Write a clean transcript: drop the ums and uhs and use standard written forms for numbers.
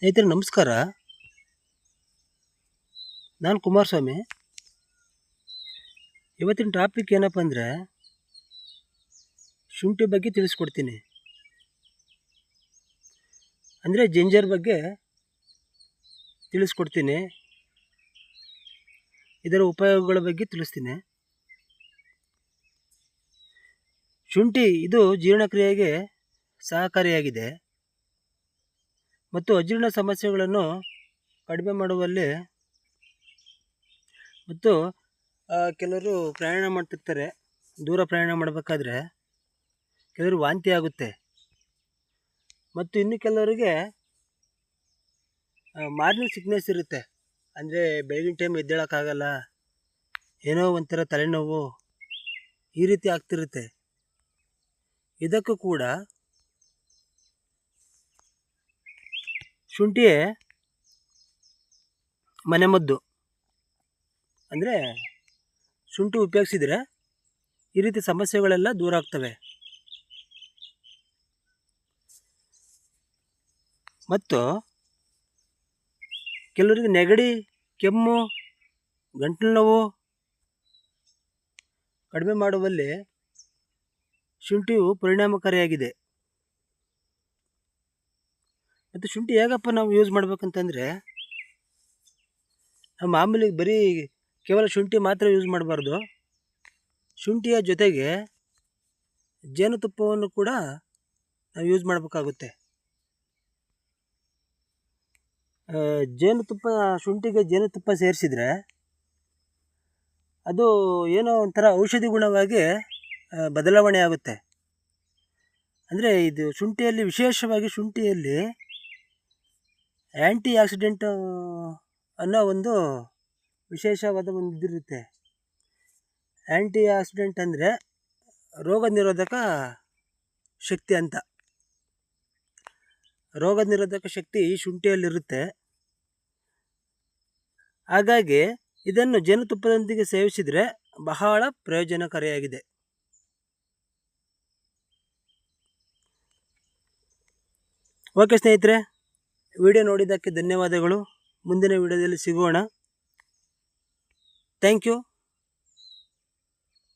ಸ್ನೇಹಿತರೆ ನಮಸ್ಕಾರ. ನಾನು ಕುಮಾರಸ್ವಾಮಿ. ಇವತ್ತಿನ ಟಾಪಿಕ್ ಏನಪ್ಪ ಅಂದರೆ ಶುಂಠಿ ಬಗ್ಗೆ ತಿಳಿಸ್ಕೊಡ್ತೀನಿ. ಅಂದರೆ ಜಿಂಜರ್ ಬಗ್ಗೆ ತಿಳಿಸ್ಕೊಡ್ತೀನಿ. ಇದರ ಉಪಯೋಗಗಳ ಬಗ್ಗೆ ತಿಳಿಸ್ತೀನಿ. ಶುಂಠಿ ಇದು ಜೀರ್ಣಕ್ರಿಯೆಗೆ ಸಹಕಾರಿಯಾಗಿದೆ ಮತ್ತು ಅಜೀರ್ಣ ಸಮಸ್ಯೆಗಳನ್ನು ಕಡಿಮೆ ಮಾಡುವಲ್ಲಿ ಮತ್ತು ಕೆಲವರು ಪ್ರಯಾಣ ಮಾಡ್ತಿರ್ತಾರೆ. ದೂರ ಪ್ರಯಾಣ ಮಾಡಬೇಕಾದ್ರೆ ಕೆಲವರು ವಾಂತಿ ಆಗುತ್ತೆ ಮತ್ತು ಇನ್ನು ಕೆಲವರಿಗೆ ಮಾರ್ನಿಂಗ್ ಸಿಕ್ನೆಸ್ ಇರುತ್ತೆ. ಅಂದರೆ ಬೆಳಗಿನ ಟೈಮ್ ಎದ್ದೇಳೋಕ್ಕಾಗಲ್ಲ, ಏನೋ ಒಂಥರ ತಲೆನೋವು ಈ ರೀತಿ ಆಗ್ತಿರುತ್ತೆ. ಇದಕ್ಕೂ ಕೂಡ ಶುಂಠಿಯೇ ಮನೆಮದ್ದು. ಅಂದರೆ ಶುಂಠಿ ಉಪಯೋಗಿಸಿದರೆ ಈ ರೀತಿ ಸಮಸ್ಯೆಗಳೆಲ್ಲ ದೂರ ಆಗ್ತವೆ. ಮತ್ತು ಕೆಲವರಿಗೆ ನೆಗಡಿ, ಕೆಮ್ಮು, ಗಂಟಲು ನೋವು ಕಡಿಮೆ ಮಾಡುವಲ್ಲಿ ಶುಂಠಿಯು ಪರಿಣಾಮಕಾರಿಯಾಗಿದೆ. ಮತ್ತು ಶುಂಠಿ ಹೇಗಪ್ಪ ನಾವು ಯೂಸ್ ಮಾಡ್ಬೇಕಂತಂದರೆ, ನಾವು ಮಾಮೂಲಿ ಬರೀ ಕೇವಲ ಶುಂಠಿ ಮಾತ್ರ ಯೂಸ್ ಮಾಡಬಾರ್ದು. ಶುಂಠಿಯ ಜೊತೆಗೆ ಜೇನುತುಪ್ಪವನ್ನು ಕೂಡ ನಾವು ಯೂಸ್ ಮಾಡಬೇಕಾಗುತ್ತೆ. ಜೇನುತುಪ್ಪ, ಶುಂಠಿಗೆ ಜೇನುತುಪ್ಪ ಸೇರಿಸಿದರೆ ಅದು ಏನೋ ಒಂಥರ ಔಷಧಿ ಗುಣವಾಗಿ ಬದಲಾವಣೆ ಆಗುತ್ತೆ. ಅಂದರೆ ಇದು ಶುಂಠಿಯಲ್ಲಿ, ವಿಶೇಷವಾಗಿ ಶುಂಠಿಯಲ್ಲಿ ಆ್ಯಂಟಿ ಆಕ್ಸಿಡೆಂಟ್ ಅನ್ನೋ ಒಂದು ವಿಶೇಷವಾದ ಒಂದು ಇದಿರುತ್ತೆ. ಆ್ಯಂಟಿ ಆಕ್ಸಿಡೆಂಟ್ ಅಂದರೆ ರೋಗ ನಿರೋಧಕ ಶಕ್ತಿ ಅಂತ. ರೋಗ ನಿರೋಧಕ ಶಕ್ತಿ ಈ ಶುಂಠಿಯಲ್ಲಿರುತ್ತೆ. ಹಾಗಾಗಿ ಇದನ್ನು ಜೇನುತುಪ್ಪದೊಂದಿಗೆ ಸೇವಿಸಿದರೆ ಬಹಳ ಪ್ರಯೋಜನಕಾರಿಯಾಗಿದೆ. ಓಕೆ ಸ್ನೇಹಿತರೆ, ವಿಡಿಯೋ ನೋಡಿದ್ದಕ್ಕೆ ಧನ್ಯವಾದಗಳು. ಮುಂದಿನ ವಿಡಿಯೋದಲ್ಲಿ ಸಿಗೋಣ. Thank you.